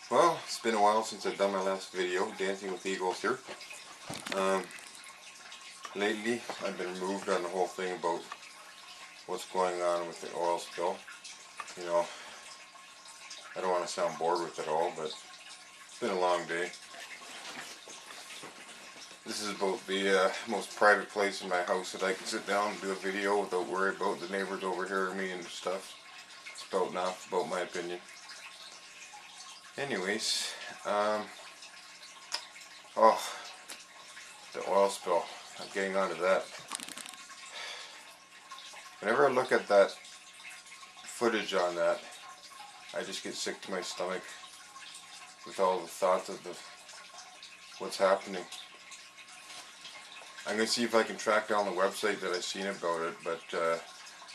Well, it's been a while since I've done my last video, Dancing with Eagles here. Um, Lately, I've been moved on the whole thing about what's going on with the oil spill. You know, I don't want to sound bored with it all, but it's been a long day. This is about the most private place in my house that I can sit down and do a video without worrying about the neighbors overhearing me and stuff. It's about enough about my opinion. Anyways, oh, the oil spill. I'm getting onto that. Whenever I look at that footage on that, I just get sick to my stomach with all the thoughts of what's happening. I'm going to see if I can track down the website that I've seen about it, but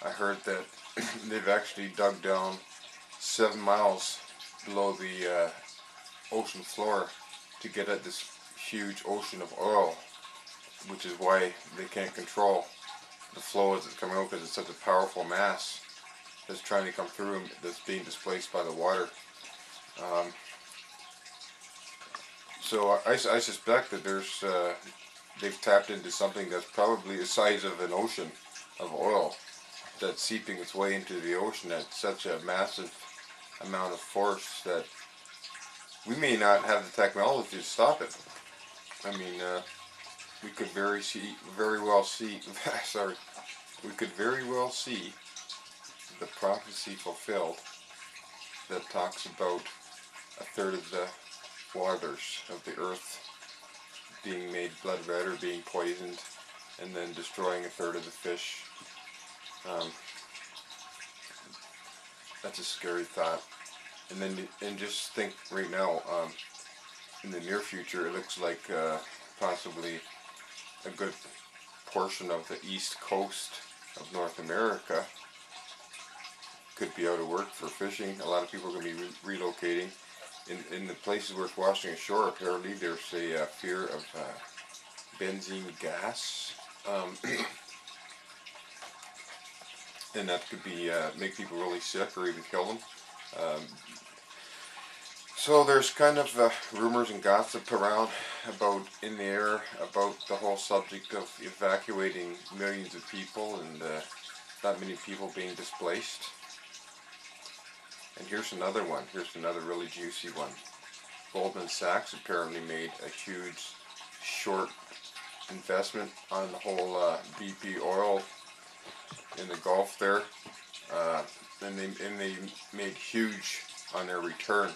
I heard that they've actually dug down 7 miles below the ocean floor to get at this huge ocean of oil, which is why they can't control the flow as it's coming out, because it's such a powerful mass that's trying to come through and that's being displaced by the water. So I suspect that they've tapped into something that's probably the size of an ocean of oil that's seeping its way into the ocean at such a massive amount of force that we may not have the technology to stop it. I mean, we could very well see the prophecy fulfilled that talks about a third of the waters of the earth being made blood red or being poisoned, and then destroying a third of the fish. That's a scary thought. And just think right now, in the near future, it looks like possibly a good portion of the east coast of North America could be out of work for fishing. A lot of people are going to be relocating. In the places where it's washing ashore, apparently there's a fear of benzene gas, and that could be make people really sick or even kill them. So there's kind of rumors and gossip around in the air about the whole subject of evacuating millions of people and not many people being displaced. And here's another one. Here's another really juicy one. Goldman Sachs apparently made a huge short investment on the whole BP oil in the Gulf there, and they made huge on their return.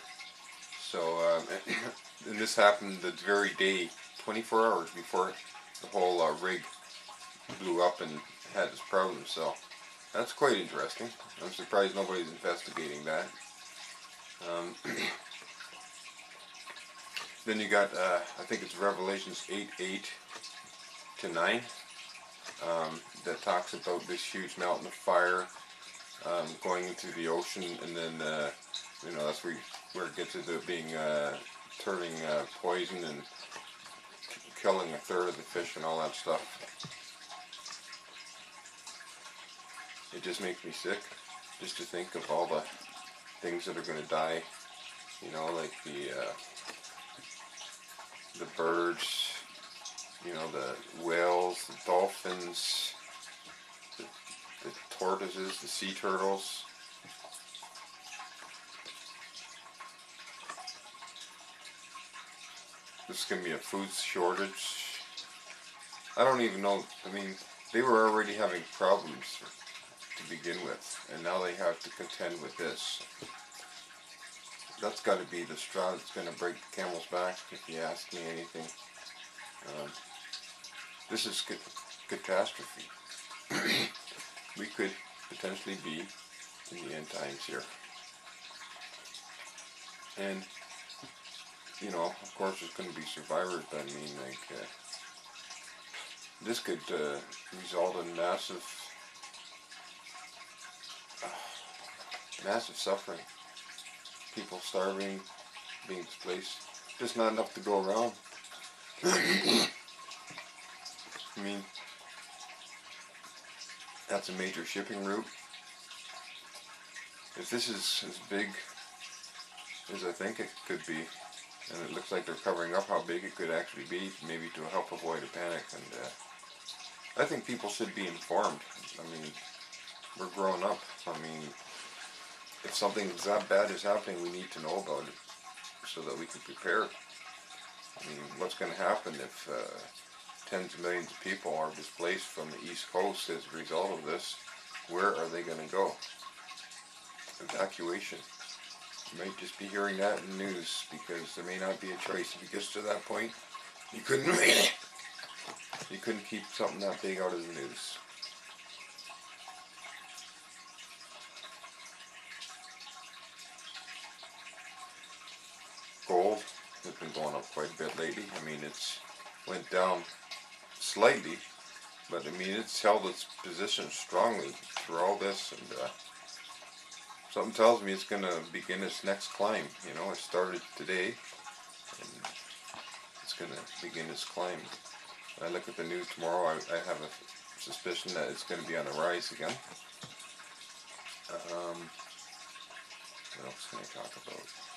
So, and this happened the very day, 24 hours before the whole rig blew up and had its problems. So that's quite interesting. I'm surprised nobody's investigating that. Then you got, I think it's Revelations 8:8 to 9, that talks about this huge mountain of fire going into the ocean, and then that's where it gets into being turning poison and killing a third of the fish and all that stuff. It just makes me sick just to think of all the things that are going to die. Like the birds, the whales, the dolphins, the tortoises, the sea turtles. There's going to be a food shortage. I don't even know. I mean, they were already having problems to begin with, and now they have to contend with this. That's got to be the straw that's going to break the camel's back, if you ask me anything. This is catastrophe. We could potentially be in the end times here. And, of course there's going to be survivors, but I mean, this could result in massive suffering. People starving, being displaced. Just not enough to go around. I mean, that's a major shipping route. If this is as big as I think it could be. And it looks like they're covering up how big it could actually be, maybe to help avoid a panic. And I think people should be informed. I mean, we're grown up. I mean, if something that bad is happening, we need to know about it so that we can prepare. I mean, what's going to happen if tens of millions of people are displaced from the East Coast as a result of this? Where are they going to go? Evacuation. You might just be hearing that in the news because there may not be a choice. If it gets to that point, you couldn't keep something that big out of the news. Gold has been going up quite a bit lately. I mean, it's went down slightly, but I mean, it's held its position strongly through all this, and something tells me it's going to begin its next climb. You know, it started today, and it's going to begin its climb. When I look at the news tomorrow, I have a suspicion that it's going to be on a rise again. What else can I talk about?